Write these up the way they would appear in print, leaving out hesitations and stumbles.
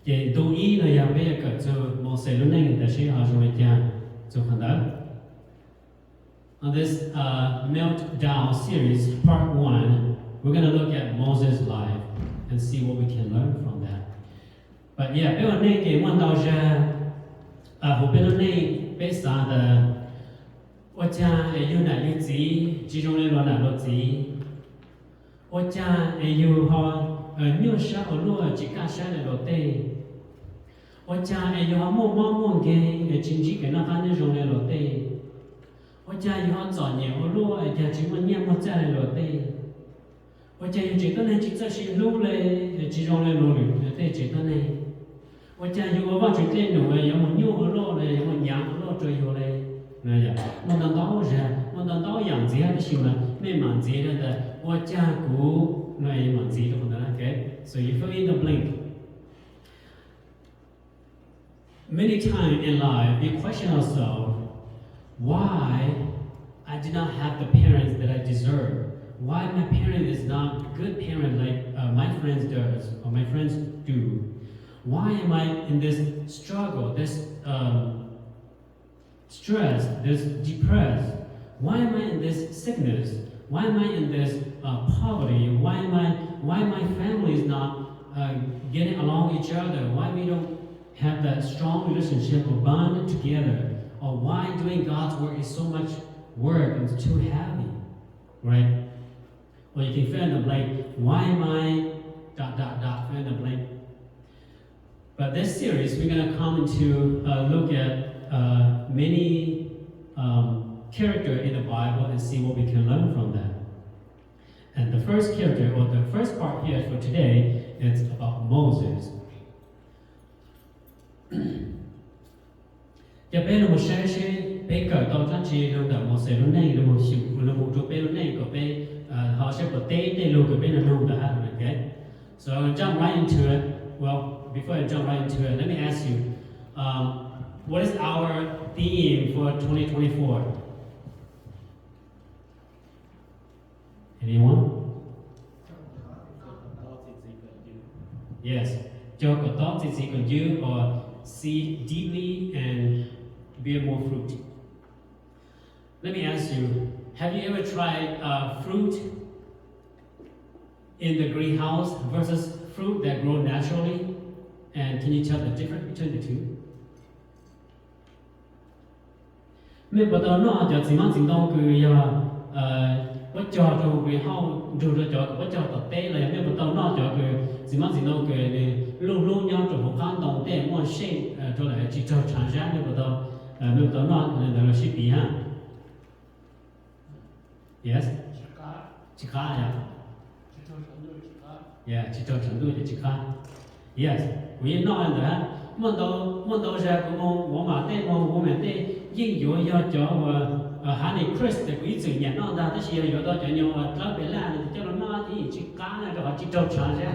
Thì tôi ý là giờ bây giờ cỡ cho một xe lúc này người ta sẽ ở trong nhà cho phần đó. On this Meltdown series, part 1, we're going to look at Moses' life and see what we can learn from that. But yeah, bây giờ này cái món đầu ra, hôm bây giờ này bây giờ là, ở cha yêu là yêu gì, chỉ trong này là lo gì, ở cha yêu họ nhiều sao ở luôn chỉ cả sao là lo tê, ở cha yêu họ mua cái chính cái nó phát như trong này lo tê. Ôi cha yêu họ giỏi nhiều luôn, cha chỉ muốn nhắm một cha này rồi tê. Ôi cha yêu chỉ có nên chỉ cho chỉ lúc này chỉ trong này luôn rồi, tê chỉ có này. Ôi cha yêu họ vào chuyện tê nữa, yêu một nhiều luôn này, yêu một nhàng luôn rồi yêu này. Này vậy, một lần đó ra, một lần đó养gì hay là mấy mảng gì đó là, ôi cha cũ này mảng gì đó đó, okay? So you fill in the blank. Many times in life, we question ourselves. Why I did not have the parents that I deserve? Why my parent is not good parent like my friends does or my friends do? Why am I in this struggle, this stress, this depressed? Why am I in this sickness? Why am I in this poverty? Why my family is not getting along with each other? Why we don't have that strong relationship or bond together? Or why doing God's work is so much work and it's too heavy, right? Or you can fill in the blank. Why am I ... fill in the blank. But this series, we're going to come to look at many characters in the Bible and see what we can learn from that. And the first character, or the first part here for today, is about Moses. Giờ bây giờ một xe bây cỡ tàu trang trí luôn đó một xe lúc này là một xíu là một chỗ bây lúc này có bây họ sẽ có tế để luôn cái bây là luôn đó okay. So I'll jump right into it. Well, before I jump right into it, let me ask you, what is our theme for 2024? Anyone? Yes. Cho có tốt gì còn you or see deeply and bear more fruit. Let me ask you, have you ever tried fruit in the greenhouse versus fruit that grow naturally? And can you tell the difference between the two? Mình bắt đầu nó giờ chỉ mang chính đông cứ bắt cho trong greenhouse rồi cho bắt cho tập tế là mình bắt đầu nó cho cứ chỉ mang chính đông cứ luôn nhau trong một căn đồng tế mua xe cho lại chỉ cho sản xuất mình bắt đầu nó là ship đi ha. Yes. Chỉ khá ya. Yeah, chỉ cho程度就chỉ khá. Yes, we know that. Mình đâu ra cũng我嘛对我们对应用要叫喊你 Chris 的规则也弄的，但是有的就用特别烂的，叫那的只干了就好，只做长些，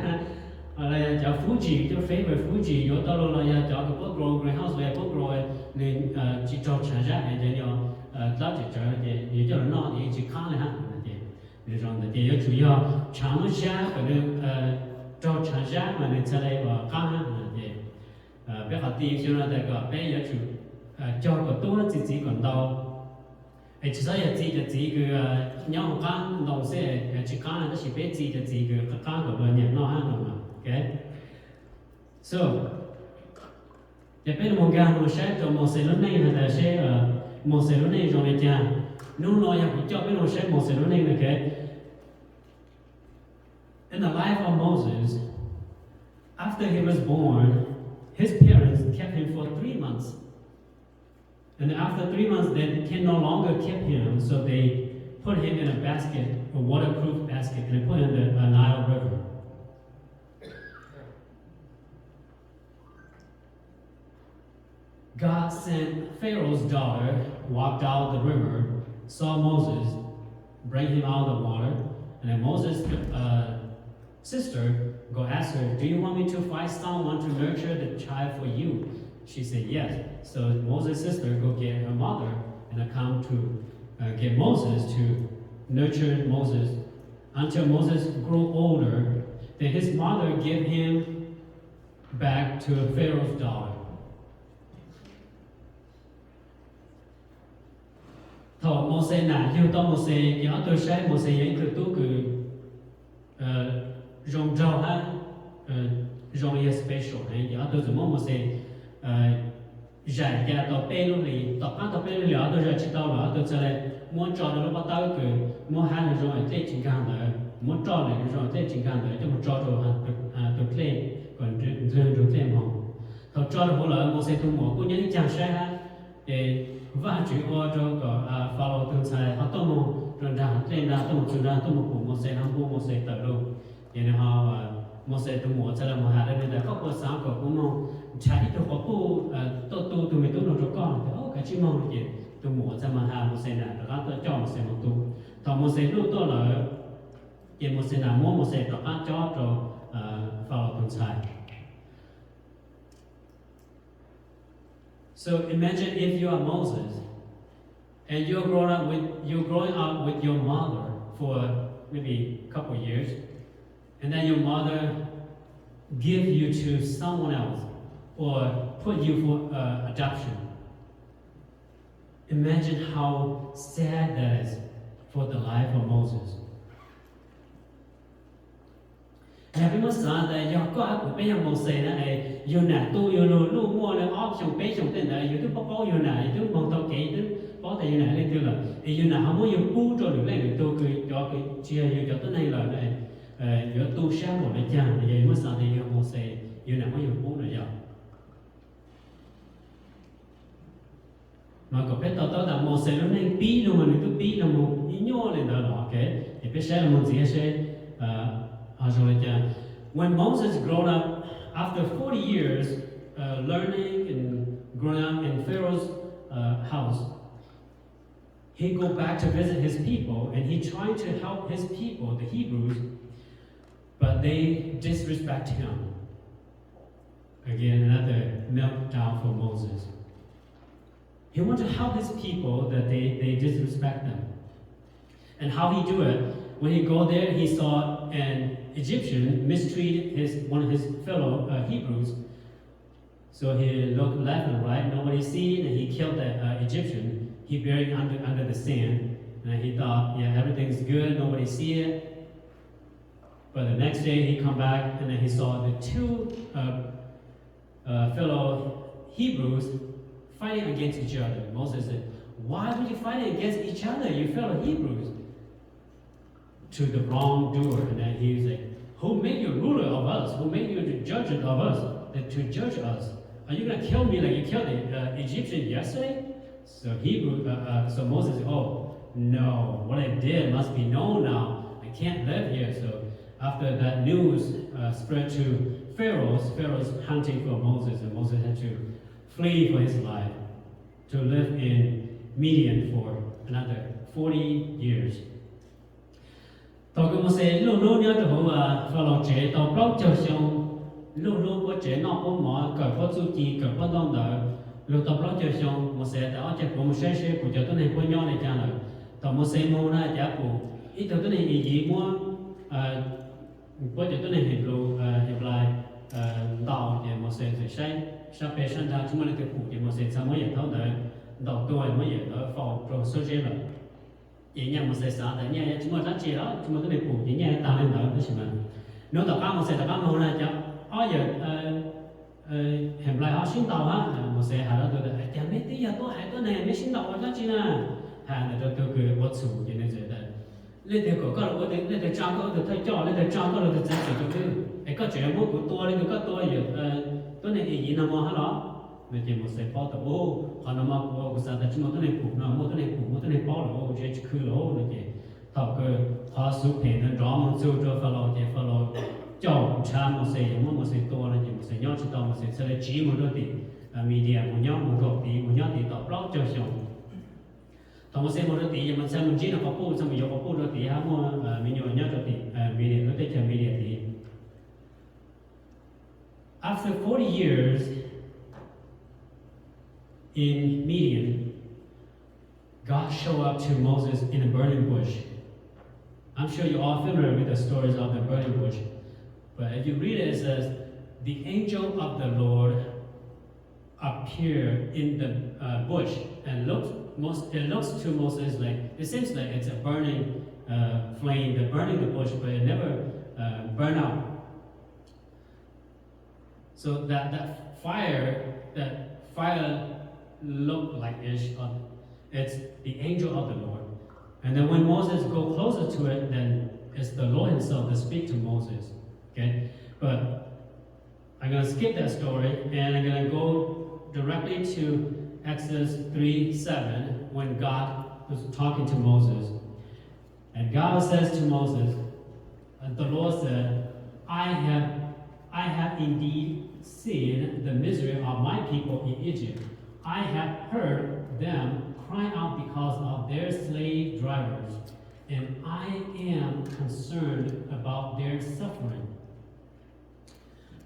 叫富集，就非为富集，有的了要叫个不 grow greenhouse 也不 grow 你只做长些，就用早就做的，也叫那的只干了哈，那种的，也主要长些可能做长些嘛，你出来话干哈，别好地就那个别也主做个多自己管到。chỉ số là chỉ cái nhau con đầu xe chỉ con là nó chỉ biết chỉ cái con của mình nhận nó ha đúng không? Okay. So, để biết một cái một xe cho một xe lớn này là xe một xe lớn này rồi cha, nếu nói là cho biết một xe lớn này là cái. In the life of Moses, after he was born, his parents kept him for 3 months. And after 3 months, they can no longer keep him, so they put him in a basket, a waterproof basket, and they put him in the Nile River. God sent Pharaoh's daughter, walked out the river, saw Moses, bring him out of the water, and then Moses' sister go ask her, "Do you want me to find someone to nurture the child for you?" She said yes. So Moses' sister go get her mother and come to get Moses to nurture Moses until Moses grew older. Then his mother gave him back to Pharaoh's daughter. Thọ Moses nãy yêu to Moses giờ tôi sẽ Moses những thứ tu cứ rong rau ha rong ye special này giờ tôi dùng Moses giải ra tàu pe luôn thì tàu pe luôn giờ tôi ra chỉ tàu là tôi sẽ muốn cho nó bắt đầu cứ muốn hai là rồi tết chính càng đấy muốn cho này rồi tết chính càng đấy cho một cho rồi tôi claim còn rồi claim không thọ cho được là Moses tu mỏ cũng những chàng sẽ ha và chữ ô cho có follow tương sai họ tôi một rồi ra trên ra tôi một chữ ra tôi một bộ một xe năm bộ một xe tự luôn vậy nên họ một xe tôi mua cho là một hạt đây là có bộ sáng của cũng một trái tôi có bộ tôi tụi mình tôi nó cho con thì cái chữ mong là gì tôi mua cho mà hạt một xe này rồi tôi cho một xe một tu thằng một xe lúc tôi là vậy một xe nào mua một xe rồi cho follow tương sai. So imagine if you are Moses, and you're growing up with your mother for maybe a couple of years, and then your mother give you to someone else or put you for adoption. Imagine how sad that is for the life of Moses. Nhà bây giờ là do có ai cũng bây giờ một xe này, giờ nè tôi giờ luôn mua là ốp xong bé xong tên này, giờ tôi bao giờ này, tôi bằng tàu kỹ tôi bao thời giờ này lên tiêu là, giờ nè không có giờ cú cho được lên được tôi cứ cho cái chia giờ cho tới nay là này, giờ tôi sáng một cái cha, giờ mới sáng thì giờ một xe, giờ nè có giờ cú nữa giờ. Mà có biết tao là một xe nó nên bí luôn mà tôi bí là một nhỏ lên đó là cái, thì biết sẽ là một gì sẽ when Moses grown up, after 40 years learning and growing up in Pharaoh's house, he go back to visit his people and he tried to help his people, the Hebrews, but they disrespect him. Again, another meltdown for Moses. He wanted to help his people, that they disrespect them. And how he do it? When he go there, he saw an Egyptian mistreat one of his fellow Hebrews. So he looked left and right, nobody see it, and he killed the Egyptian. He buried under the sand, and he thought, yeah, everything's good, nobody see it. But the next day he come back, and then he saw the two fellow Hebrews fighting against each other. Moses said, why would you fight against each other, you fellow Hebrews? To the wrongdoer, and then he was like, who made you ruler of us? Who made you the judge of us? To judge us? Are you going to kill me like you killed the Egyptian yesterday? So so Moses said, oh no, what I did must be known now. I can't live here. So after that news spread to Pharaoh's hunting for Moses, and Moses had to flee for his life to live in Midian for another 40 years. Tao cũng sẽ luôn nhớ từ hôm vào lòng trẻ tao bao giờ xong luôn có trẻ nó có mỏ cởi có chu kỳ cởi có đông đỡ luôn tao bao giờ xong một sẽ tao chắc cũng sẽ của cho tôi này có nhau này cha rồi tao một sẽ mua ra giá của ít tôi này gì mua có cho tôi này hiệp lại tàu thì một sẽ sắp về sang ra chúng mình được phụ thì một sẽ sao mới thấu đỡ đầu tôi mới ở phòng pro social rồi vậy nhà một xe xã tại nhà chúng ta chỉ đó chúng ta có thể phụ chỉ nhà tạo nên đó cái mà nếu tập một xe tập một là cho giờ hẻm lại họ xin tàu á một xe hà đó tôi là chẳng biết tí giờ tôi hãy tôi này mới xin tàu đó chứ na hà này tôi cười bất sủ vậy nên rồi lên từ cổ có là lên từ trong có từ thay cho lên từ trong có là từ giá trị cho cái có chuyện mua của tôi lên từ có tôi giờ tôi này gì nào mà đó về chỉ một xe bao tàu ô họ nằm ở của sao ta chúng ta này phụ nào mua cái này bao là ô chỉ khứ là ô này chỉ thầu cơ họ sụp hình nó rõ một số cho follow cho cha một xe to là chỉ một xe nhỏ chỉ tao một xe sẽ chỉ một đôi tí media một nhóm tí tao blog cho xong thầu một xe một đôi tí mình xem mình chỉ là có phụ xong mình có phụ đôi tí ha mua mình nhiều nhớ đôi tí media nó tới chờ media tí. After 40 years in Midian, God showed up to Moses in a burning bush. I'm sure you're all familiar with the stories of the burning bush. But if you read it, it says the angel of the Lord appeared in the bush and it looks to Moses like it seems like it's a burning flame, they're burning the bush, but it never burned out. So that fire looked like it's the angel of the Lord. And then when Moses go closer to it, then it's the Lord himself that speak to Moses. Okay? But I'm going to skip that story and I'm going to go directly to Exodus 3:7 when God was talking to Moses. And God says to Moses, and the Lord said, I have indeed seen the misery of my people in Egypt. I have heard them cry out because of their slave drivers, and I am concerned about their suffering.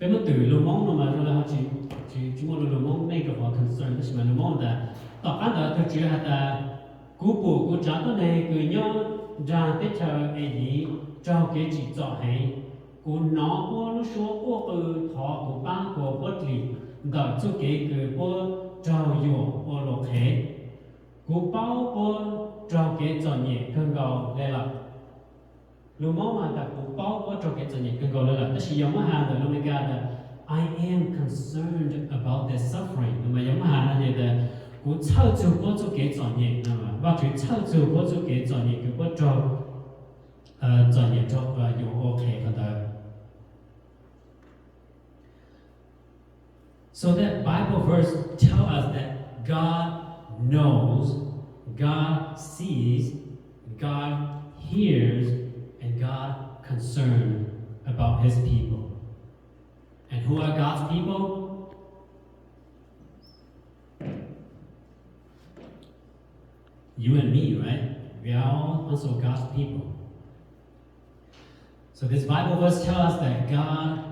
Bây giờ từ lô mong mà rồi là chỉ một lô mong make of concern đó mà lô mong là tao ăn là tôi chỉ hạt cú bù cú trả tôi này cứ nhớ ra tết chờ ấy gì cho cái chỉ cho hay cú nó cú lúc số cú từ thọ cú ba cú bất lì đợi cho cái cứ cú cho yêu cú lộc hết cú bao cú cho cái cho nhẹ hơn cầu đây là lúc mà ta cú bao cú cho cái cho nhẹ hơn cầu đây là tất nhiên giống hàng là lúc này là I am concerned about their suffering. Mà giống hàng là gì là cú chao chịu cú cho cái cho nhẹ mà và chỉ chao chịu cú cho cái cho nhẹ cú cho nhẹ cho yêu ok hơn đó. So that Bible verse tells us that God knows, God sees, God hears, and God concerned about His people. And who are God's people? You and me, right? We are all also God's people. So this Bible verse tells us that God,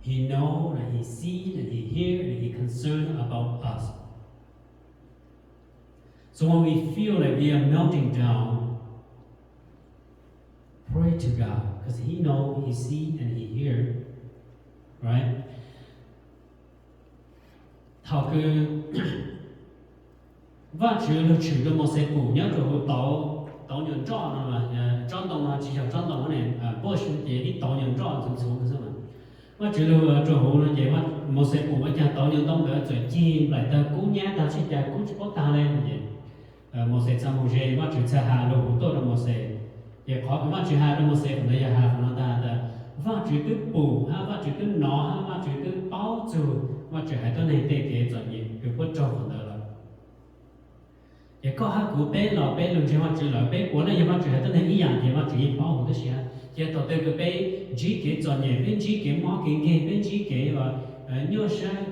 He knows, and He sees, and He hears, and He concerned about us. So when we feel like we are melting down, pray to God, because He knows, He sees, and He hears, right? Thảo cứ và chữ được chữ được một sự cụ nhớ rồi tàu nhận rõ nó là trong đồng mà chỉ trong đồng này bush thì đi tàu nhận rõ chúng xuống cái mà và chữ được rồi hồ nó vậy mà một sự cụ với cha tàu nhận đồng đỡ rồi chim lại ta cú nhá ta sẽ cha cú chỉ có ta lên vậy một sự trong một giây mà chữ cha hà đồ tôi là một sự vậy khó cái mà chữ hà là một sự của nó hà của nó ta và chữ từ bù ha và chữ từ nó ha và chữ từ bao trù và chữ haiตัวnày tê kế rồi gì cứ có cho phần đó là vậy có hai cụ bé lò bé lùng chơi mà chữ lò bé của nó nhưng mà chữ haiตัวnày ý dạng thì mà chữ bao hồn đó xí vậy tao tới cái bé chỉ kế rồi nhỉ bên chỉ kế mỏ kế kế bên chỉ kế và nhớ sai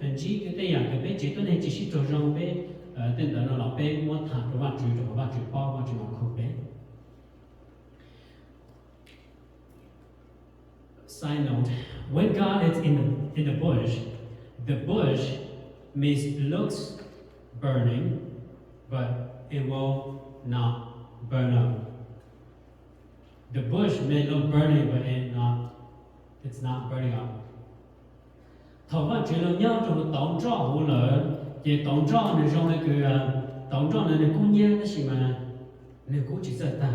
bên chỉ cái tay dạng cái bé chỉตัวnày chỉ cho rong bé tên đó nó lò bé muốn thẳng rồi mà chữ bao mà chữ mà không bé. Side note: when God is in the bush may looks burning, but it will not burn up. The bush may look burning, but it's not burning up. Thầu văn chuyện là nhau trong tổng trọ hữu lợi, về tổng trọ này trong cái tổng trọ này cũng nhớ cái gì mà này cũng chỉ sợ ta.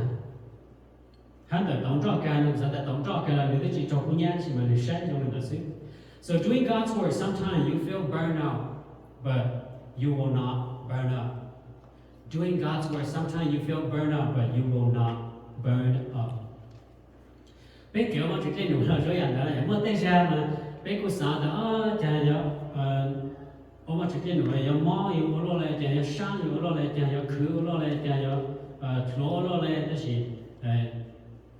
Hắn đã tổng trọ cái nó sẽ tổng trọ cái là người ta chỉ cho cũng nhớ gì mà này sát trong này xí. So doing God's work, sometimes you feel burned out, but you will not burn up. Doing God's work, sometimes you feel burned out, but you will not burn up. Bé kiểu mà chuyện đủ là rồi anh đó là mất tay ra mà bé cô sợ đó chả nhớ mà chuyện đủ là nhớ mò yêu lo lại chả nhớ sáng yêu lo lại chả nhớ khứ lo lại chả nhớ thổ lo lại đó gì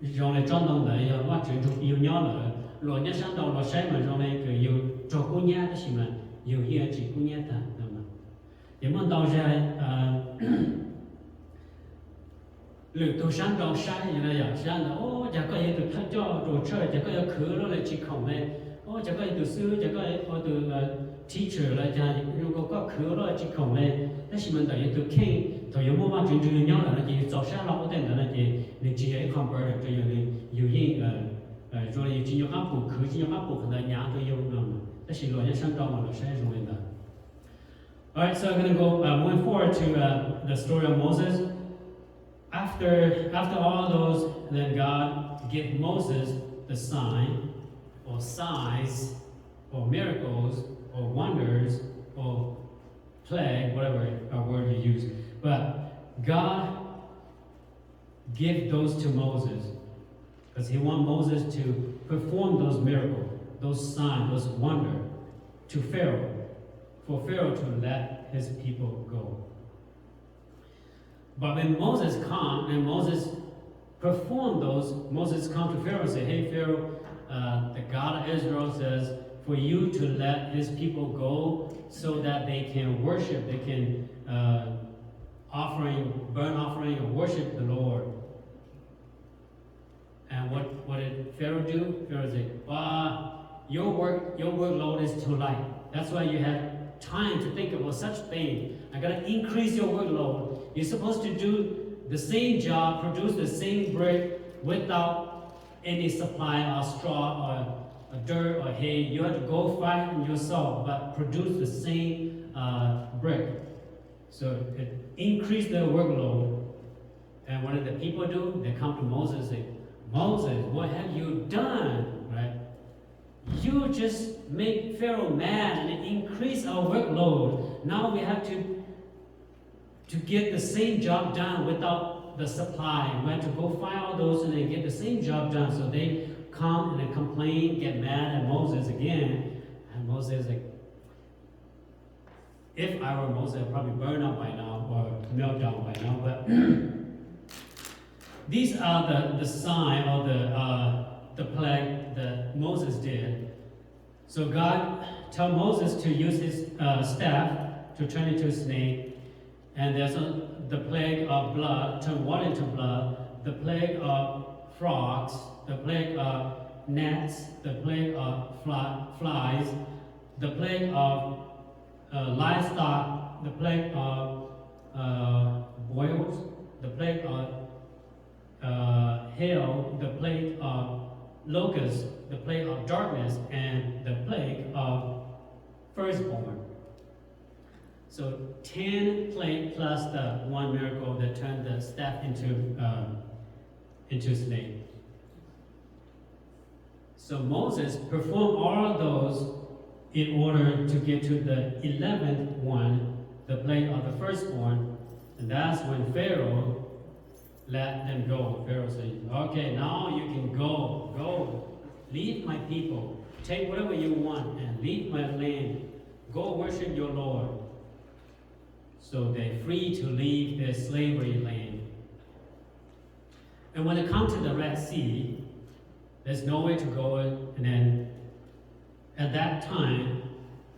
rồi lại trong đồng đấy mà chuyện đủ yêu nhớ là rồi nhớ sáng đầu là sáng mà rồi này cứ yêu cho cô nhá đó gì mà yêu hiền chỉ cô nhá ta mà vậy mà đầu ra lựa tôi sáng đầu sáng như này vậy sáng là chả có gì từ thắt cho rồi chơi chả có gì khứ nó lại chỉ khổng này chả có gì từ sư chả có gì từ teacher lại chả nhưng có khứ nó chỉ khổng này thế thì mình tại từ king thôi giống mà chuyện chuyện nhau là nó chỉ cho sáng lọc cái tên là nó chỉ chỉ ấy convert cho nhiều gì rồi nhiều chuyện khác buộc khử chuyện khác buộc là nhà tôi yêu nằm đó chỉ lo nhân sinh trong mà nó sẽ rồi đó. Alright, so I'm going to go moving forward to the story of Moses. After all those, then God gave Moses the sign, or signs, or miracles, or wonders, or plague, whatever word you use. But God gave those to Moses because He wanted Moses to perform those miracles, those signs, those wonders to Pharaoh, for Pharaoh to let his people go. But when Moses come and Moses performed those, Moses come to Pharaoh and say, hey Pharaoh, the God of Israel says for you to let his people go so that they can worship, they can burn offering and worship the Lord. And what did Pharaoh do? Pharaoh said, your workload is too light. That's why you have time to think about such thing. I gotta increase your workload. You're supposed to do the same job, produce the same brick without any supply or straw or dirt or hay. You have to go find yourself, but produce the same brick. So it increased their workload. And what did the people do? They come to Moses and say, Moses, what have you done? Right? You just make Pharaoh mad and increase our workload. Now we have to get the same job done without the supply. We have to go find all those and then get the same job done. So they come and they complain, get mad at Moses again. And Moses is like, if I were Moses, I'd probably burn up by now or melt down by now. But these are the sign or the plague that Moses did. So God told Moses to use his staff to turn into a snake. And there's the plague of blood, turn water into blood, the plague of frogs, the plague of gnats, the plague of flies, the plague of livestock, the plague of boils, the plague of hail, the plague of locusts, the plague of darkness, and the plague of firstborn. So 10 plague plus the one miracle that turned the staff into a snake. So Moses performed all of those in order to get to the 11th one, the plague of the firstborn, and that's when Pharaoh let them go. Pharaoh said, okay, now you can go, leave my people, take whatever you want and leave my land, go worship your Lord. So they're free to leave their slavery land. And when they come to the Red Sea, there's nowhere to go, and then at that time,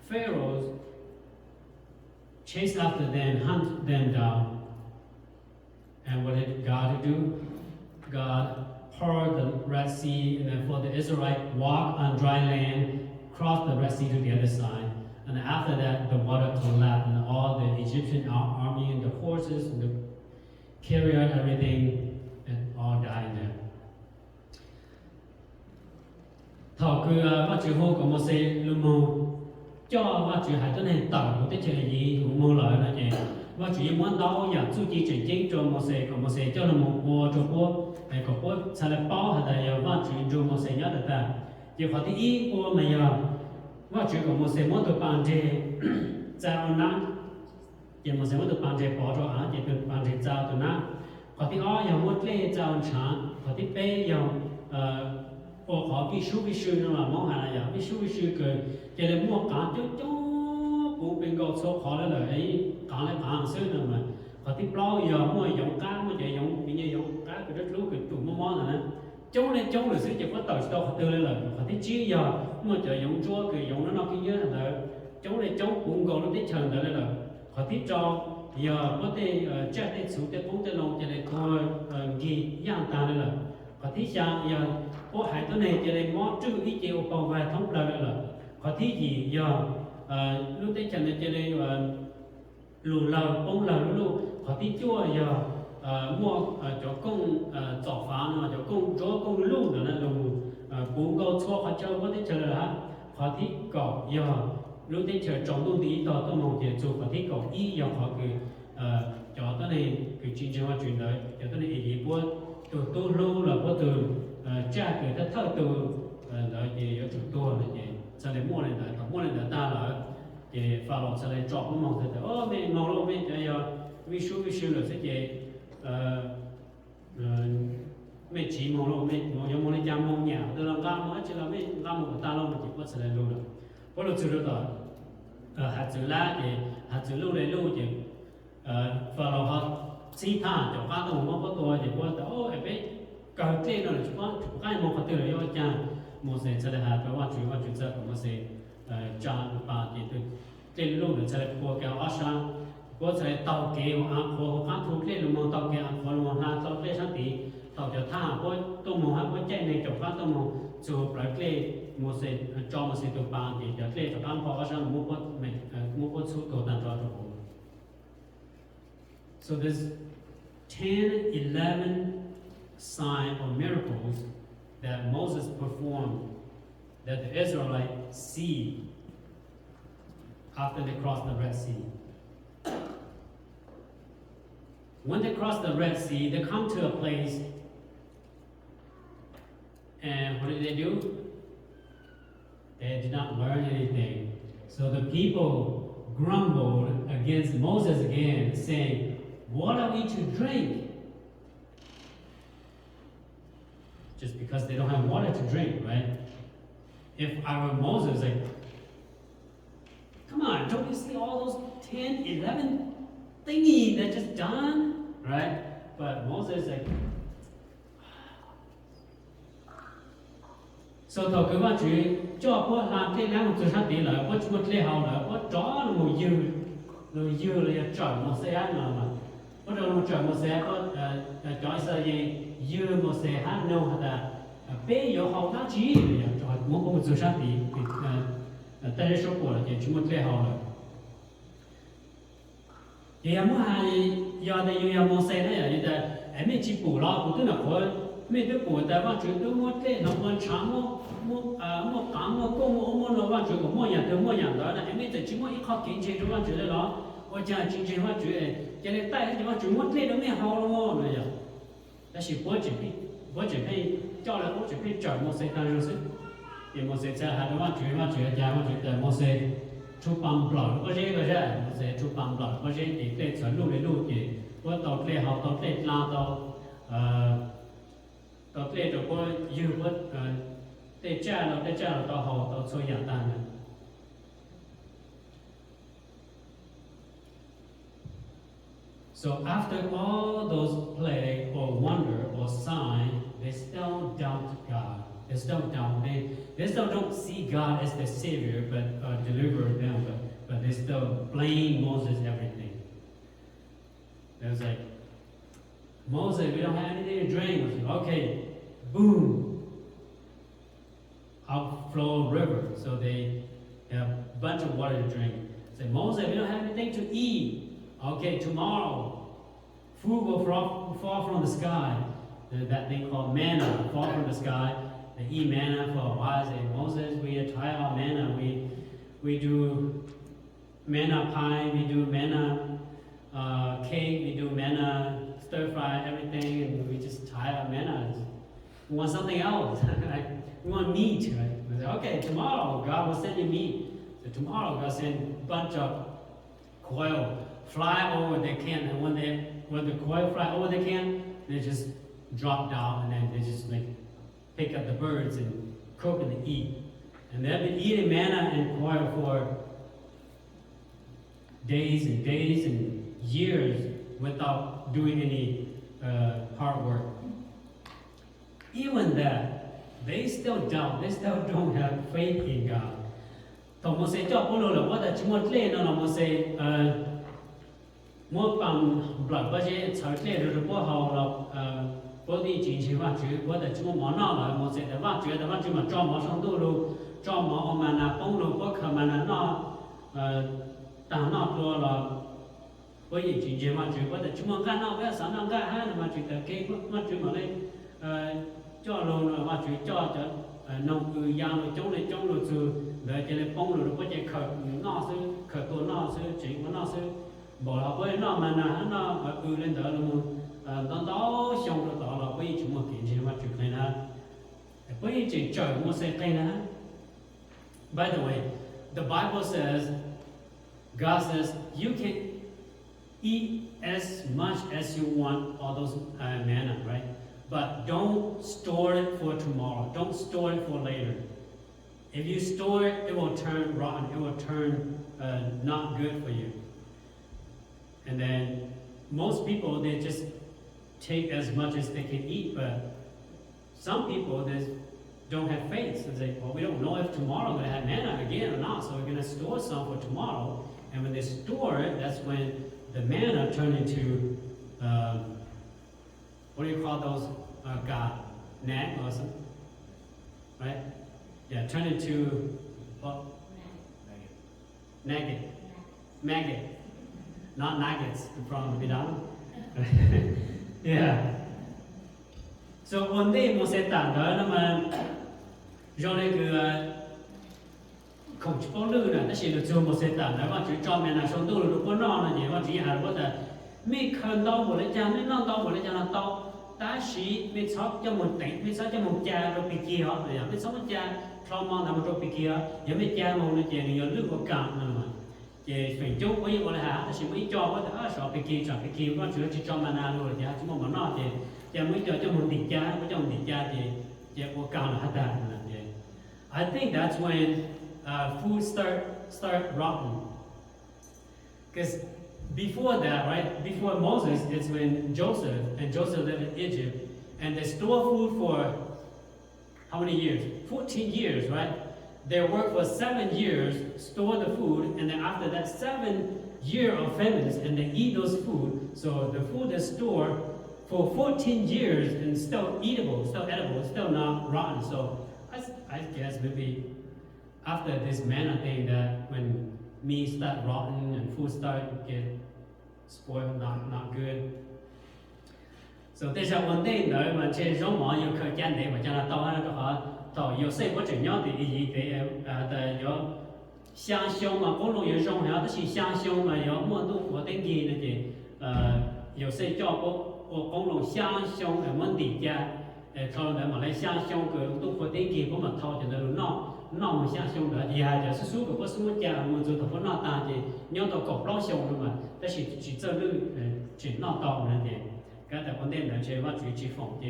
Pharaoh chased after them, hunt them down. And what did God do? God parted the Red Sea, and then for the Israelites walk on dry land, cross the Red Sea to the other side. And after that, the water collapsed, and all the Egyptian army and the horses and the carrier, everything, and all died there. Thảo cứ bắt chữ hô của một xe lưu mô cho bắt chữ hải tên này tạo một cái chuyện gì cũng mô lợi là gì bắt chữ muốn đâu nhà chú chỉ chuyển chính cho một xe cho nó một bộ cho bộ này có bộ sẽ là bao hay là bắt chữ cho một xe nhớ được ta giờ họ thì ý của mày giờ bắt chữ của một xe muốn được bàn chế giao nát giờ một xe muốn được bàn chế bỏ cho á giờ được bàn chế giao từ nát họ thì ó giờ muốn lấy giao chẳng họ thì bé giờ họ vi sư nó là món hàng này vi sư cái cho nên mua cả chỗ cũng bên cầu số họ là ấy cả lại cả hàng xưa nữa mà họ tiếp lo giờ mua giống cá mua chạy giống bị như giống cá cái đất lúa cái trụ món này nè chỗ là xứ chỉ có tàu đâu họ tư lên là họ tiếp chia giờ mua chạy giống chua cái giống nó kia là chỗ cũng còn nó tiếp chờ lại là họ tiếp cho giờ có thể chạy để xuống để cũng để lòng cho nên coi gì dạng ta đây là họ tiếp sang giờ có haiตัวnày cho nên món trừ ý chịu bao vây thống là họ thí gì giờ lúc đấy cho nên lù lờ bông lờ lúc họ thí chua giờ mua chỗ công trọ phá nó chỗ công lù nữa là lù cũng có cho họ chơi có thể chơi là họ thích cọ giờ lúc đấy chơi trong lúc đi đó tôi mong để cho họ thích cọ ý giờ họ cứ cho tới này cứ chính chính họ chuyển tới cho tới này ý của từ lâu là có từ cha cái thất thơ từ rồi thì ở chúng tôi là gì sau này mua này ta là thì pha lọt sau này chọn cũng mong thấy ô mình mong lâu mình bây giờ vi số là sẽ gì mình chỉ mong lâu mình mong này chăm mong nhà từ là gam mới chỉ là mình gam một ta lâu mình chỉ có sẽ là lâu rồi có lúc chưa được hạt chữ lá thì hạt chữ lâu này lâu thì pha lọt họ xí tha cho các đồng mong có tôi thì có ô em biết cờ trên rồi chúng có cái mong có từ rồi cha một sẽ là hạt và chuyện sẽ có một sẽ chọn và thì từ trên lúc nữa sẽ có cái áo sang có sẽ tàu kéo có các thuộc lên luôn tàu kéo có luôn là tàu kéo sáng tí tàu cho tha có tôi mong hay có chạy này cho các tôi mong chụp lại cái một sẽ cho một sẽ tụ bàn thì cho cái cho các họ sang mua có số tổ đàn cho họ. So there's 10, 11 signs or miracles that Moses performed that the Israelites see after they cross the Red Sea. When they cross the Red Sea, they come to a place, and what do? They did not learn anything. So the people grumbled against Moses again, saying, "What are we to drink?" Just because they don't have water to drink, right? If I were Moses, like, come on, don't you see all those 10, 11 thingy that just done, right? But Moses, like, so thầu cứว่าchú cho có làm thế nào cho sát đi lại có chút lễ hậu là có chó là một dư là trời một xe ăn mà có đâu một trời một xe có chó sợ gì dư một xe hát nâu là bé yếu hậu ta chỉ là trời muốn có một chút sát đi thì tại số của là chỉ một lễ hậu là thì em muốn hay giờ đây giờ một xe đấy là như thế em mới chỉ bù lo bù tức là có mình được bù tạiว่าchuyện tôi muốn thế nó muốn chán mua cám mua công mua nóว่าchuyện của mua nhà tôi mua nhà đó là em mới chỉ mua ít khó kinh chế choว่าchuyện đó我讲经济话chuyện cho nên tại cáiว่าchuyện muốn thế nó mới hao luôn rồi giờ但是我准备叫了我准备找một xe tăng rồi thì một xe xe hayว่าchuyện nhàว่าchuyện một xe chụp bằng bờ có gì cái gì một xe chụp bằng bờ có gì thì cái chuẩn luôn thì có tàu cái hậu tàu cái lao tàu tàu cái rồi có dư có cái cha là tàu hậu tàu xuôi nhà ta này. So after all those plague or wonder or sign, they still doubt God. They still doubt. They still don't see God as the Savior, but deliver them. But they still blame Moses everything. It was like, Moses, we don't have anything to drink. I was like, okay, boom, outflow river. So they have a bunch of water to drink. Say, Moses, we don't have anything to eat. Okay, tomorrow, food will fall from the sky. That thing called manna fall from the sky. They eat manna for a while. Say, Moses, we try our manna. We do manna pie. We do manna cake. We do manna stir fry everything, and we just try our manna. We want something else. We want meat, right? We say, okay, tomorrow God will send you meat. So tomorrow God send a bunch of quail fly over the can, and when the quail fly over the can, they just drop down, and then they just like pick up the birds and cook and eat. And they've been eating manna and quail for days and days and years without doing any hard work. Even that, they still doubt. They still don't have faith in God. So một sẽ cho cô là what là chúng một lên nó là một sẽ mua bằng blood bao giờ chờ lên rồi bố hậu là bố đi chính trị phát triển bố là chúng món nào là một sẽ để phát triển mà cho món xong tu luôn cho món mà là bông luôn bố khờ mà là nó tàng nó rồi là bố gì chính trị phát triển bố là chúng cái nào bây giờ sáng nào cái hay là mà chuyện cái mà chuyện mà lên cho luôn là phát triển cho nông giang rồi chống rồi từ để cho nên bông rồi có chạy khởi nọ sư khởi tổ nọ sư chỉ có nọ sư bỏ là với nọ mà nó lên đó luôn đó xong rồi đó là với chúng mà kiện gì mà chụp này nè với chỉ trời mua xe tay nè. By the way, the Bible says, God says you can eat as much as you want all those manna, right? But don't store it for tomorrow. Don't store it for later. If you store it, it will turn rotten. It will turn not good for you. And then most people, they just take as much as they can eat, but some people, they don't have faith. So they say, well, we don't know if tomorrow we're going to have manna again or not, so we're going to store some for tomorrow. And when they store it, that's when the manna turn into, what do you call those? Nag or something? Right? Yeah, turn into what? Maggot. Not nuggets from Vietnam. Yeah. So one day một sẽ tản đó là mà do đây cứ không chỉ có lư nè, nó chỉ được dùng một sẽ tản đó mà chỉ cho mình là sống tu được có non là gì mà chỉ là có thể mi khẩn đau một lấy cha mi non đau một lấy cha là đau ta chỉ mi sót cho một tỉnh mi sót cho một cha rồi bị kia họ rồi mi sót một cha trauma nằm rồi bị kia giờ mi cha một là chuyện nhiều lư có cảm mà chỉ phải chung với những cái hả ta chỉ mới cho có thể sợ bị kia có chữa chỉ cho mana luôn rồi chứ mà nó thì cha mới cho một tỷ cha mới cho một tỷ cha thì có cảm là hết đà I think that's when food start rotten. Because before that, right, before Moses, it's when Joseph lived in Egypt, and they store food for how many years? 14 years, right? They work for 7 years, store the food, and then after that 7 years of famines, and they eat those food. So the food is stored for 14 years and still eatable, still edible, still not rotten. So I guess maybe after this manna thing that when meat start rotten and food start get spoiled, not good. So there's a one thing đó mà trên giống mọi nhiều khởi chân để mà cho nó tàu nhiều xây quá trình nhau thì gì để有香香嘛，公路有种然后都是香香嘛，有么多活登记那些有xây cho公路香香的问题家thâu để mà lấy香香个都活登记不嘛thâu就那nó mà香香的，以下就是数个不是我家我做头不那大的，nhau到搞老香的嘛，但是只做路只那到那的，刚才问题呢，就ว่า只放的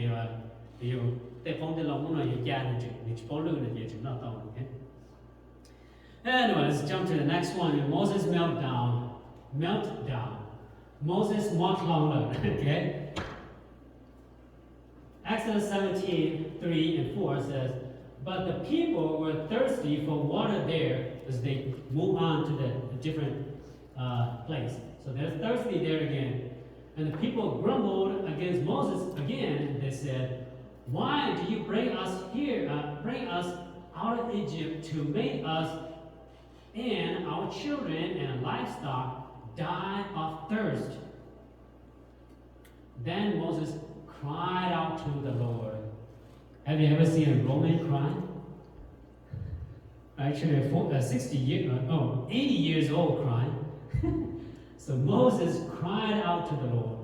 有แต่放的老公呢有家的就你去包路的也只那到，okay. Anyway, let's jump to the next one. Moses meltdown. Moses walked longer. Okay. Exodus 17:3-4 says, but the people were thirsty for water there as they move on to the different place. So they're thirsty there again. And the people grumbled against Moses again. They said, why do you bring us here, bring us out of Egypt to make us and our children and livestock die of thirst? Then Moses cried out to the Lord. Have you ever seen a Roman cry? Actually, a 80 years old cry. So Moses cried out to the Lord,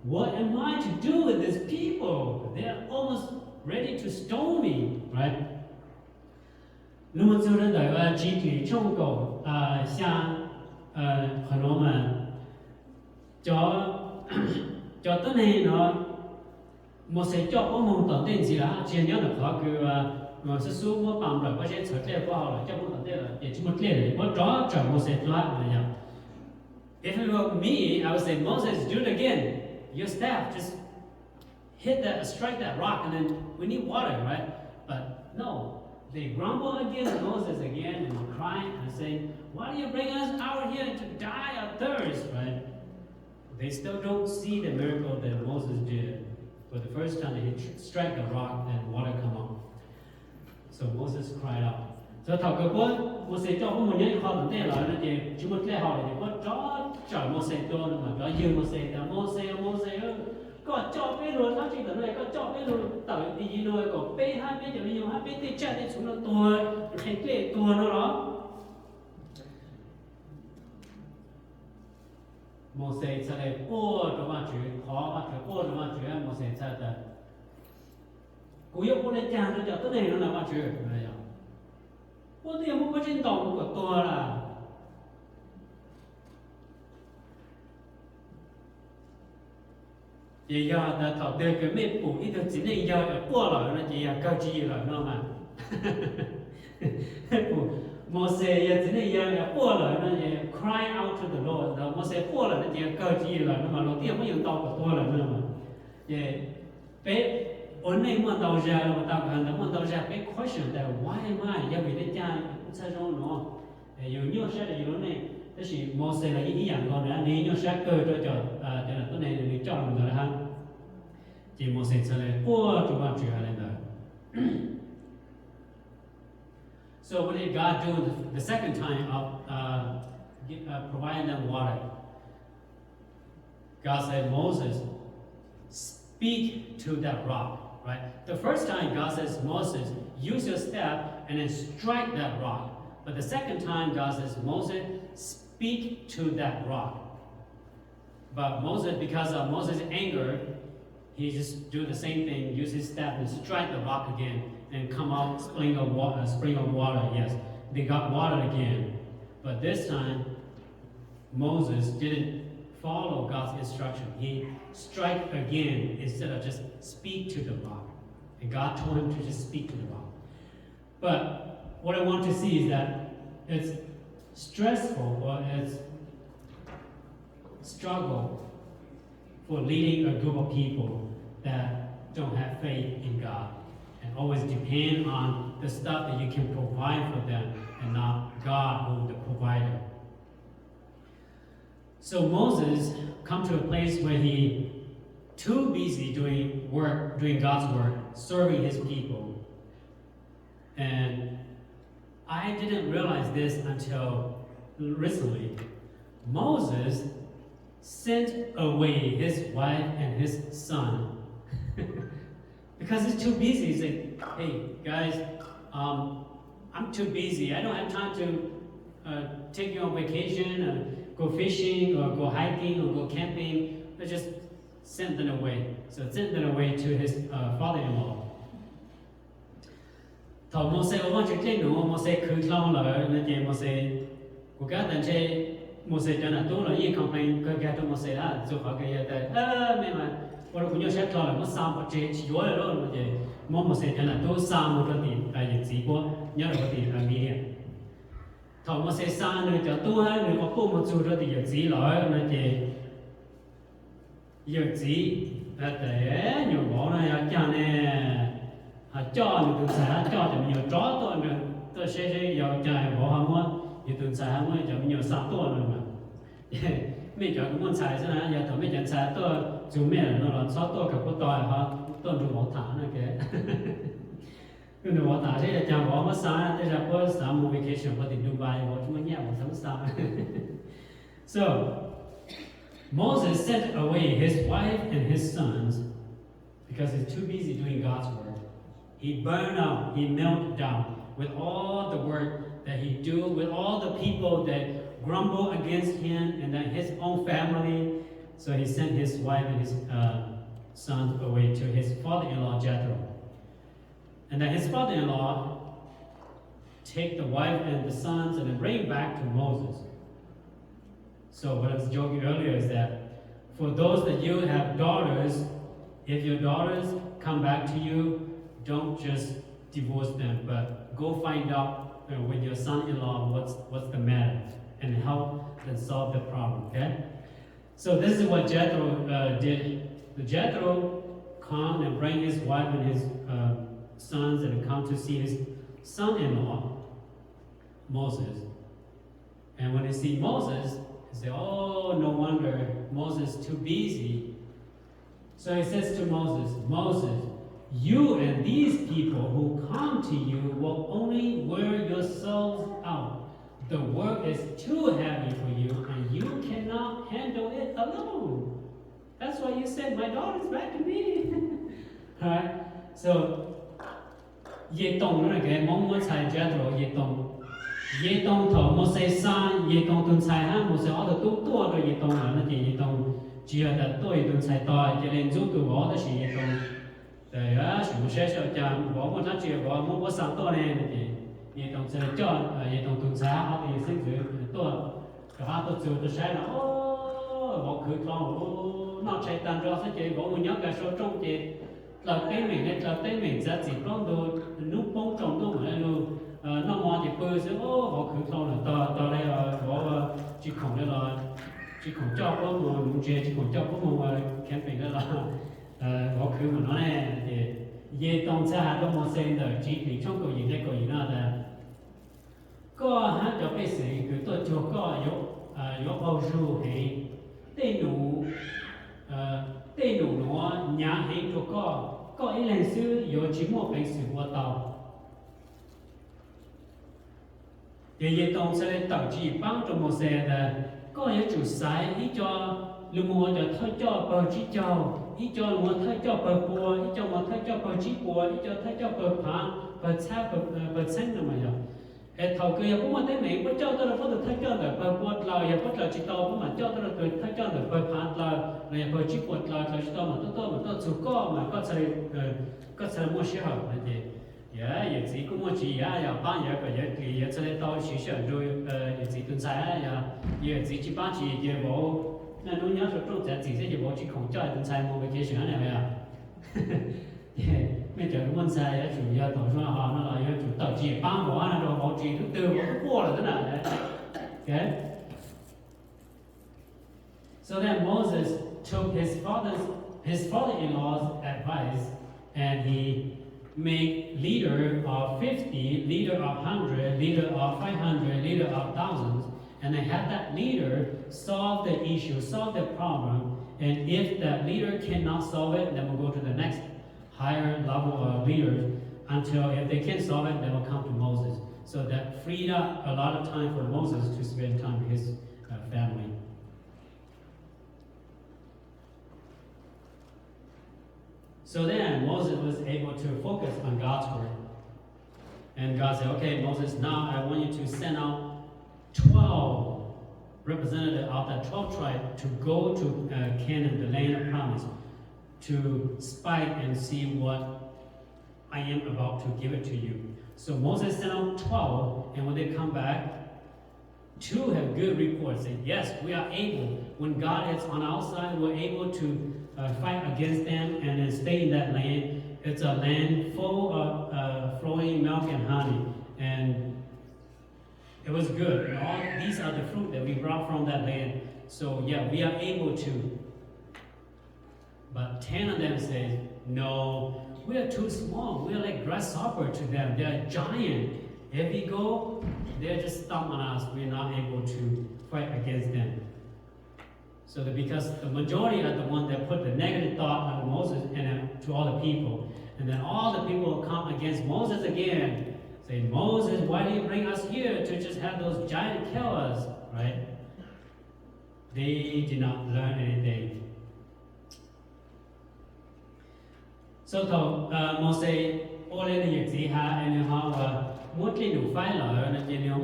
what am I to do with these people? They're almost ready to stone me, right? 那么就认为集体中国像很多们cho tới nay nó một sẽ cho có một tận tiền gì là chuyện nhớ được họ cứ mà sẽ xuống một bằng rồi có sẽ trở lại qua rồi cho một tận tiền là để chúng một tiền có chó trở một sẽ thoát rồi nhỉ. If it were me, I would say, Moses, do it again. Your staff, just strike that rock, and then we need water, right? But no, they grumble against Moses again and crying and saying, why do you bring us out here to die of thirst, right? They still don't see the miracle that Moses did. For the first time, he struck the rock and water come out. So Moses cried out. So thảo cơ quân, một sẽ cho có một những khó vấn đề là nó thì chúng một lẽ hỏi thì có chó chở một sẽ to mà chó dừng một sẽ là một sẽ có cho bé luôn nó chỉ cần này có cho bé luôn tàu đi gì rồi có bé hai bé giờ nhiều hai bé tê chạy đi xuống nó tua thành cái tua nó đó Mauxes sẽ là bố cho bạn chữ khó bạn chữ bố cho bạn chữ Mauxes sẽ là cú yêu bố này chàng cho tôi này nó là bạn chữ này à bố thì bố có trên tổng của tôi là vì do ta thọ đưa cái mấy bố ít được chỉ nên do ở bố rồi nó chỉ là cao chi rồi nó mà Moses ya chỉ là ya bố rồi nó chỉ cry out to the Lord rồi Moses bố rồi nó chỉ là cao chi rồi nó mà đầu tiên mới dùng tàu của tôi rồi nó mà vậy bé ổn định mà tàu ra là tàu hàng đó mà tàu ra bé question that why am I ya bị đến cha sao rồi nó nhiều nhiều sẽ là nhiều này thế thì Moses là ý dạng con nữa nếu nhiều sẽ cơ cho là tôi này thì cho mình rồi ha thì Moses sẽ là bố cho bạn chịu lên đó So what did God do the second time of providing them water? God said, Moses, speak to that rock, right? The first time God says, Moses, use your staff and then strike that rock. But the second time God says, Moses, speak to that rock. But Moses, because of Moses' anger, he just do the same thing, use his staff and strike the rock again and come out spring of water. Yes, they got water again. But this time, Moses didn't follow God's instruction. He struck again instead of just speak to the rock. And God told him to just speak to the rock. But what I want to see is that it's stressful or it's struggle for leading a group of people that don't have faith in God and always depend on the stuff that you can provide for them and not God who is the provider. So Moses come to a place where he too busy doing God's work, serving his people. And I didn't realize this until recently. Moses sent away his wife and his son because he's too busy. He's like, hey guys, I'm too busy. I don't have time to take you on vacation, go fishing, or go hiking, or go camping. I just sent them away. So sent them away to his father-in-law. Thầu Moses ở ngoài chuyện nữa, Moses cứ long là nên gì Moses của các thành chế Moses cho là tôi là yên không phải cái tôi Moses là dù họ cái gì mẹ mà tôi cũng nhớ xét là nó sao mà chế chỉ rồi đó mà gì Moses cho là tôi sao một cái tiền cái gì của nhớ là cái tiền là gì thầu Moses sao nữa cho tôi nữa có cô một chút đó thì gì lại là gì là để nhiều bỏ này cho nên cho người tự xả cho thì nhiều chó tôi sẽ giờ chạy bỏ hàng mua nhiều tự xả mua cho nhiều sát tôi rồi mà mấy chỗ cũng muốn xài thế nào giờ tôi mấy chỗ xài tôi dùng mấy nó là sát tôi cả có tôi họ tôi dùng bỏ thả nữa kìa nhưng mà bỏ thả thế là chẳng bỏ mất xả thế là có xả một vacation có thể Dubai bỏ chúng mình nhẹ một sống xả so Moses sent away his wife and his sons because he's too busy doing God's work. He burned out, he melted down with all the work that he do, with all the people that grumble against him and then his own family. So he sent his wife and his sons away to his father-in-law Jethro. And then his father-in-law take the wife and the sons and then bring back to Moses. So what I was joking earlier is that for those that you have daughters, if your daughters come back to you, don't just divorce them, but go find out with your son-in-law what's the matter and help them solve the problem, okay? So this is what Jethro did. The Jethro come and bring his wife and his sons and come to see his son-in-law, Moses. And when they see Moses, they say, oh, no wonder Moses is too busy. So he says to Moses, Moses, you and these people who come to you will only wear yourselves out. The work is too heavy for you, and you cannot handle it alone. That's why you said my daughter's back to me. Alright, so ye tông nó là cái mong muốn xài giá rồi ye tông thọ một xe san ye tông tuần xài ha một xe ở đó tu rồi ye tông là nó chỉ ye tông chỉ là tôi tuần xài to cho nên giúp tôi bỏ đó chỉ ye tông rồi á chúng sẽ cho bỏ một nó chỉ bỏ một sáng to này thì ye tông sẽ cho ye tông tuần xài họ thì sinh dưỡng tôi rồi họ tôi sẽ nó bỏ khử con nó chạy tan ra sẽ chỉ bỏ một nhóc cái số trong chỉ là cái mình này là cái mình giá trị con đồ nút bông trồng đồ mà luôn nó mò thì bơi sẽ bỏ khử con là to đây là bỏ chỉ khổng đây là chỉ khổng cho có một chè chỉ khổng cho có một camping đó là bỏ khử mà nó này thì về tông xa đó một sen rồi chỉ thì trong cầu gì đây cầu gì nào là có hát cho cái sự cứ tôi cho có có bao nhiêu thì tên đủ nó nhà hay cho có ý lần xưa có chỉ một cái sự của tàu thì vậy tông sẽ lên tàu chỉ帮cho một xe là có những chủ sai ý cho lúc mua cho thay cho bờ chỉ cho ý cho mua thay cho bờ bùa ý cho mua thay cho bờ chỉ bùa ý cho thay cho bờ phá bờ xa bờ xanh rồi mà giờ cái thầu kia cũng mà thế này có cho tôi là có được thay cho được bờ bùa là giờ có là chỉ tàu cũng mà cho tôi là được thay cho được bờ phá là bờ chỉ bùa là chỉ tàu mà tôi chủ có có sẽ mua xe hợp là gì giờ chỉ cũng mua chỉ giờ bán giờ cái giờ thì giờ sẽ tàu chỉ sử rồi giờ chỉ tuần sai giờ chỉ bán chỉ giờ bộ nên nó nhớ số trong chỉ sẽ bộ chỉ không cho tuần sai mua cái gì này à bây giờ cũng sai á chủ yếu tổ chức họ nó là chủ tàu chỉ bán bỏ là đồ họ chỉ thứ tư họ qua là thế nào đấy, okay? So then Moses took his father-in-law's advice and he made leader of 50, leader of 100, leader of 500, leader of thousands, and they had that leader solve the issue, solve the problem, and if that leader cannot solve it, then we'll go to the next higher level of leaders until if they can't solve it, they will come to Moses. So that freed up a lot of time for Moses to spend time with his family. So then Moses was able to focus on God's word. And God said, okay, Moses, now I want you to send out 12 representatives of the 12 tribes to go to Canaan, the land of promise, to spy and see what I am about to give it to you. So Moses sent out 12, and when they come back, 2 have good reports. Say, yes, we are able. When God is on our side, we're able to fight against them and then stay in that land. It's a land full of flowing milk and honey, and it was good. And all these are the fruit that we brought from that land. So yeah, we are able to. But 10 of them say, no, we are too small. We are like grasshopper to them. They are giant. If we go, they're just stomp on us. We're not able to fight against them. So that because the majority are the ones that put the negative thought on Moses and to all the people. And then all the people will come against Moses again. Say, Moses, why do you bring us here to just have those giant kill us? Right? They did not learn anything. So Moses all in the Ziha and how mostly to find learn and you know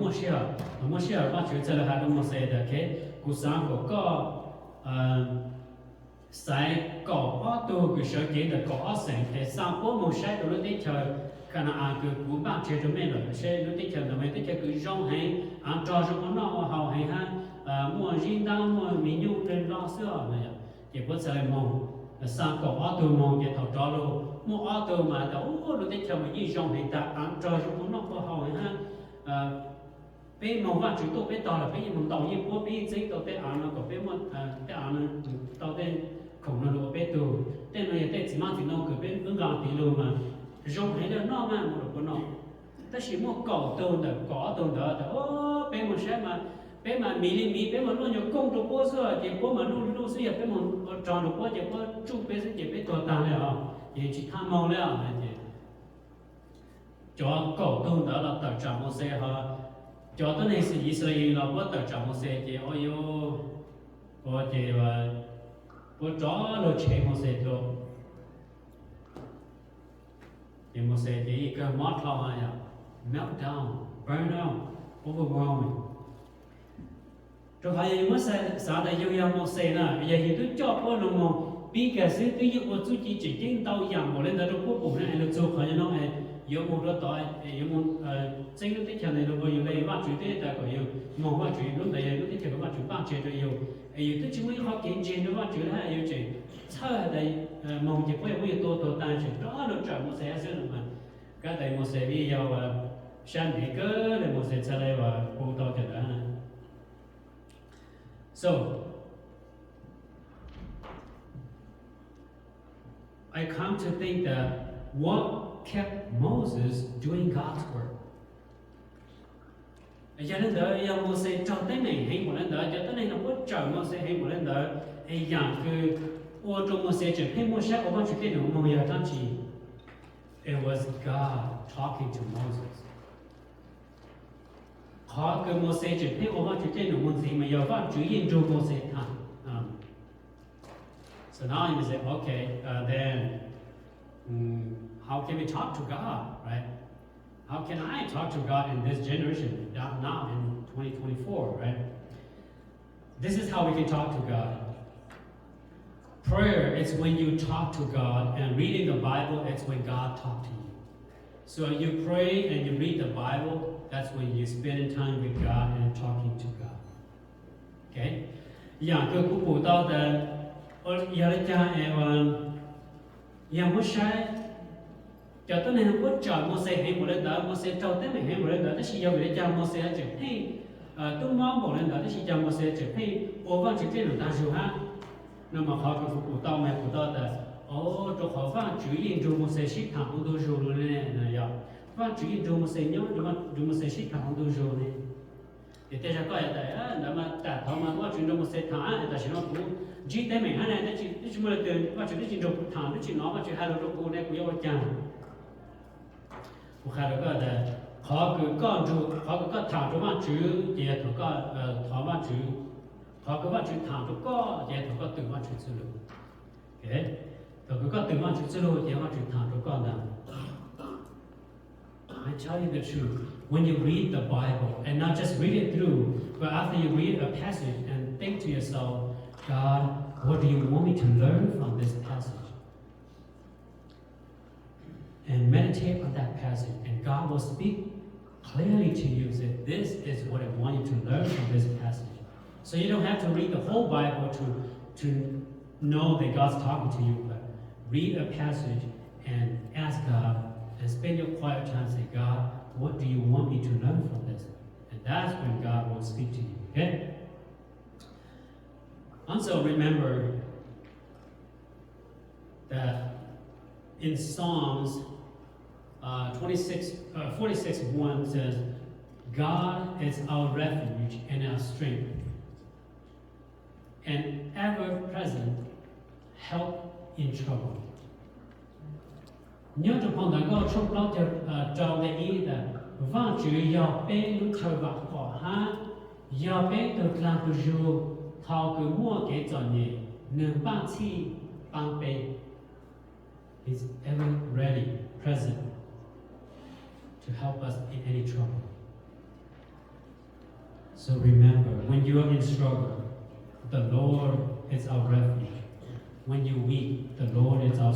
Moshe bắt chước là hai đứa Moses đã cái cuộc sống của có sai có tu cái sự kiện là có sản thì sau có một sai đồ đấy chờ khả năng cứ cũng bắt chước cho mình rồi sẽ nó tích chờ là mình tích chờ cứ rong hay ăn cho rong nó hậu hay ha mua riêng đau mua mì nhung trên lo sữa này chỉ có sai mong sang có tu mong cái thầu cho luôn mua tu mà đâu nó tích chờ mà như rong hay ta ăn cho rong nó có hậu hay ha bên mongว่า chúng tôi bên tàu là bên mong tàu như bố bên giấy tàu bên ăn nó có bên một bên ăn tàu bên khổng nó đồ bên tù bên này bên chỉ mang chỉ nó cứ bên ứng gạo tí luôn mà rong hay là nó mà một cái nó ta chỉ mua cỏ tồn được cỏ tồn đó thì bên một xe mà bên mà mì bên mà nó nhiều công đồ bố xưa thì bố mà lu xưa bên một tròn đồ bố thì bố chụp bên sẽ bên tàu tàng này thì chỉ tham mong này thì cho cỏ tồn đó là tập trạm một xe ha cho tới nay sự Israel là có tập trạm một xe thì ôi yo có thì Bố chó lo chế Mauxes cho thì Mauxes thì cái mót lo à meltdown, burn out, overwhelming. Cho hay Mauxes sao đây yêu Mauxes nè, bây giờ thì tôi cho bố nó mong bị cái sự tôi yêu tôi chỉ chính tao yang một lên đó nó bố này nó cho khỏi nó ấy yêu một đó tội yêu một chính lúc tích này nó yêu lấy vạn chữ thế ta có yêu một vạn chữ lúc này lúc tích vạn chữ ba chữ cho yêu tôi chỉ muốn học kiến trên nó vạn chữ là yêu chỉ sau đây mong chỉ phải muốn tôi tan chữ đó nó trở một sẽ xưa mà cái này một sẽ đi vào sang địa cơ này một sẽ trở lại và cô to cho đó này. So I come to think that what kept Moses doing God's work. Cho nên đó, giờ Moses cho tới này hay một lần đó, cho tới này nó có chờ Moses hay một lần đó, hay dạng cứ ô trong Moses chỉ hay Moses ở bên chỗ kia nó mong giờ thằng chỉ, it was God talking to Moses. Họ cứ Moses chỉ hay ở bên chỗ kia nó mong gì mà giờ phát chủ yên cho Moses thằng. So now you say, okay, then how can we talk to God, right? How can I talk to God in this generation, now in 2024, right? This is how we can talk to God. Prayer is when you talk to God, and reading the Bible, it's when God talks to you. So you pray and you read the Bible, that's when you're spending time with God and talking to God. Okay?อย่างคือผู้ปู่เต้าแต่ยาละจาอย่างผู้ชายcho tới nay không có chờ Moses hay một lần đó Moses cho tới mình hay một lần đó chỉ yêu để cho Moses chỉ hay tôi mong một lần đó chỉ cho Moses chỉ hay ô văn chỉ cái người ta chịu ha nhưng mà họ cũng phụ tao mẹ phụ tao là ô cho họ văn chủ yếu cho Moses ship thằng ông tôi rồi này này ya văn chủ yếu cho Moses nhớ cho Moses ship thằng ông tôi rồi này thì thế cho coi là đó mà trả thọ mà văn chủ cho Moses thằng ta chỉ nói cũng chỉ tới mình hay này chỉ mới là văn chủ chỉ cho thằng chỉ nói văn chủ hai lô cô này cũng yêu chàngผู้ค้าเราก็แต่ขอคือก้อนจูขอคือก็ถามตัวว่าจูเดี๋ยวถูกก็ถามว่าจูขอคือว่าจูถามตัวก็เดี๋ยวถูกก็ตื่นว่าจูซื้อรู้โอเคถูกก็ตื่นว่าจูซื้อรู้เดี๋ยวว่าจูถามตัวก็นั่น I tell you the truth when you read the Bible and not just read it through but after you read a passage and think to yourself God what do you want me to learn from this passage and meditate on that passage, and God will speak clearly to you. Say, this is what I want you to learn from this passage. So you don't have to read the whole Bible to know that God's talking to you, but read a passage and ask God, and spend your quiet time. Say, God, what do you want me to learn from this? And that's when God will speak to you. Okay. Also remember that in Psalms 46:1 says, God is our refuge and our strength, and ever-present help in trouble. Nhớ trong phần đó có trong đó cho để ý là vang chữ do bé lúc chơi bạc cỏ ha do bé từ làm từ dù thao cứ mua cái trò nhẹ nương bang chi bang bé is ever ready, present to help us in any trouble. So remember, when you are in struggle, the Lord is our refuge. When you're weak, the Lord is our